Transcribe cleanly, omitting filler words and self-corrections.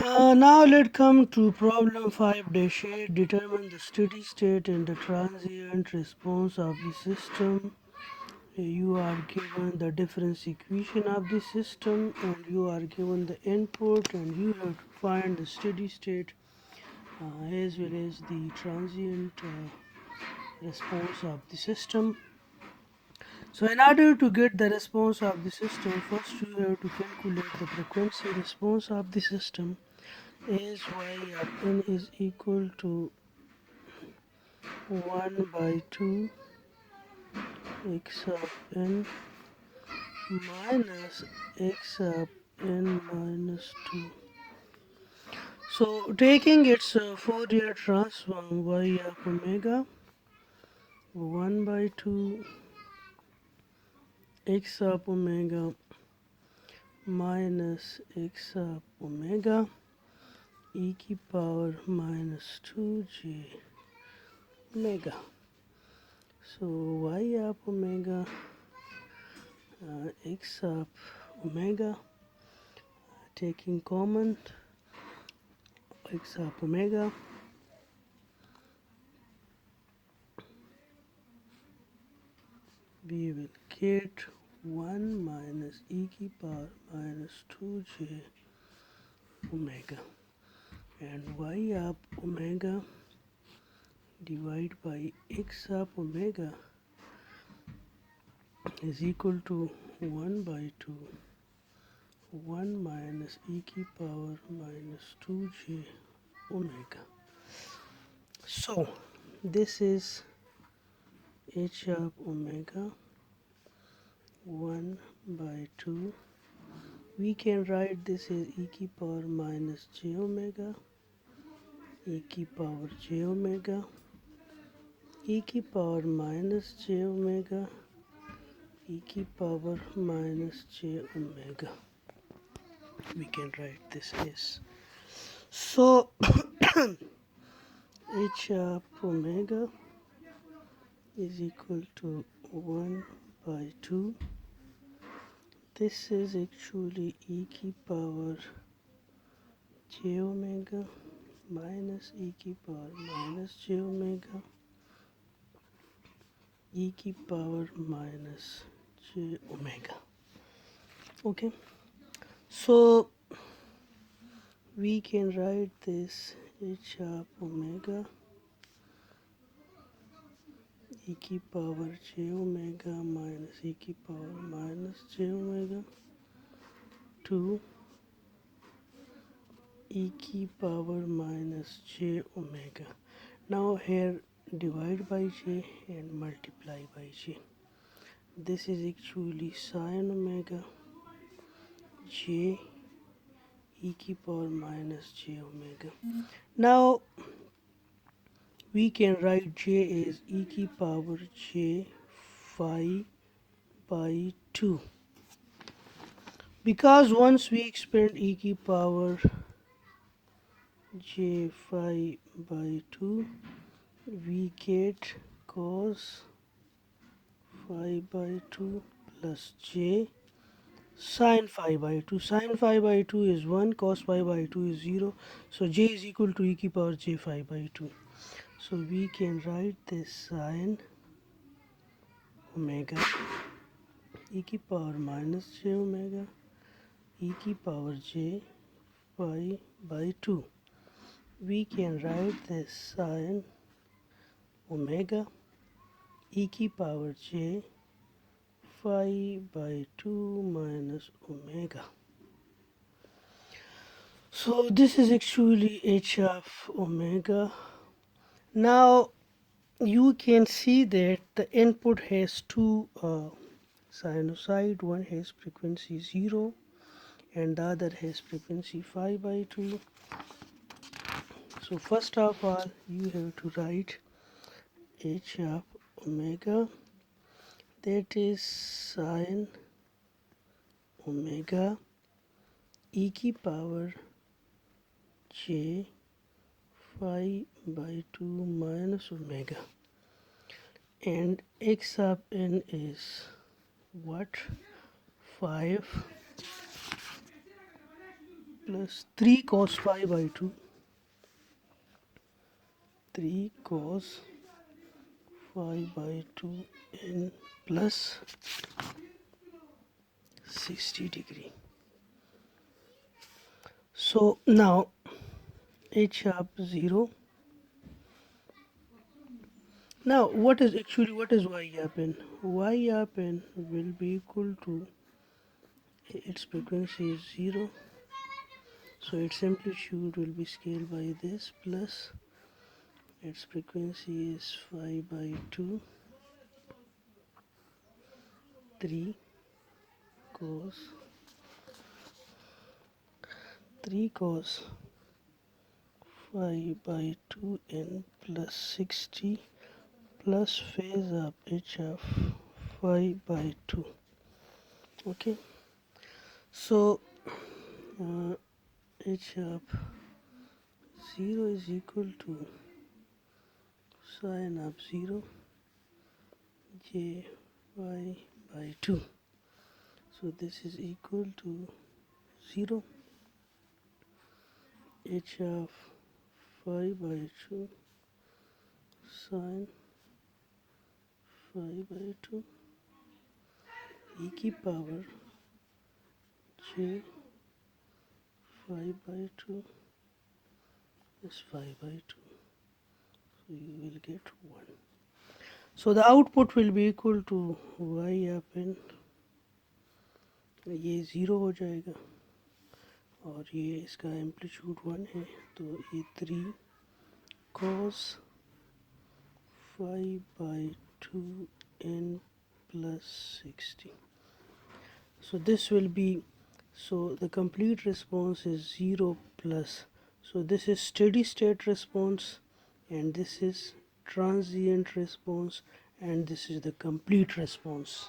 Now let's come to problem 5-8. Determine the steady state and the transient response of the system. You are given the difference equation of the system and you are given the input, and you have to find the steady state as well as the transient response of the system. So in order to get the response of the system, first you have to calculate the frequency response of the system as y of n is equal to 1 by 2 x of n minus x of n minus 2. So taking its Fourier transform, y of omega 1 by 2 x of omega minus x of omega e की power minus 2j omega. So y of omega x of omega, taking common x of omega, we will get 1 minus e की power minus 2j omega, and y of omega divided by x of omega is equal to 1 by 2 1 minus e की power minus 2j omega. So this is h of omega 1 by 2. We can write this as e की power minus j omega, e की power j omega, e की power minus j omega, e की power minus j omega. We can write this as. So h of omega is equal to 1 by 2. This is actually e की power j omega minus e की power minus j omega e की power minus j omega. Okay, so we can write this h of omega e की power j omega minus e की power minus j omega to e की power minus j omega. Now here divide by j and multiply by j. This is actually sine omega j e की power minus j omega. Now we can write j as e की power j phi by 2, because once we expand e की power j phi by 2, we get cos phi by 2 plus j sin phi by 2. Sin phi by 2 is 1, cos phi by 2 is 0. So j is equal to e की power j phi by 2. So we can write this sin omega e की power minus j omega e की power j phi by 2. We can write this sin omega e की power j phi by 2 minus omega. So this is actually h of omega. Now you can see that the input has two sinusoid. One has frequency 0 and the other has frequency phi by 2. So first of all you have to write h of omega, that is sin omega e की power j phi by 2 minus omega, and x of n is what? 5 plus 3 cos phi by 2, 3 cos phi by 2 n plus 60 degree. So now h sharp 0. Now what is y happen? Y happen will be equal to its frequency is 0, so its amplitude will be scaled by this, plus its frequency is phi by 2, 3 cos 3 cos phi by 2 n plus 60 plus phase up h of phi by 2. Okay, so h of 0 is equal to sine of 0 j y by 2. So this is equal to 0. H of phi by 2 sine phi by 2 e की power j phi by 2 is phi by 2. So you will get 1. So the output will be equal to y अपन ये 0 हो जाएगा और ये इसका amplitude 1 है, तो ये 3 cos phi by 2 n plus 60. So this will be, so the complete response is 0 plus, so this is steady state response and this is transient response and this is the complete response.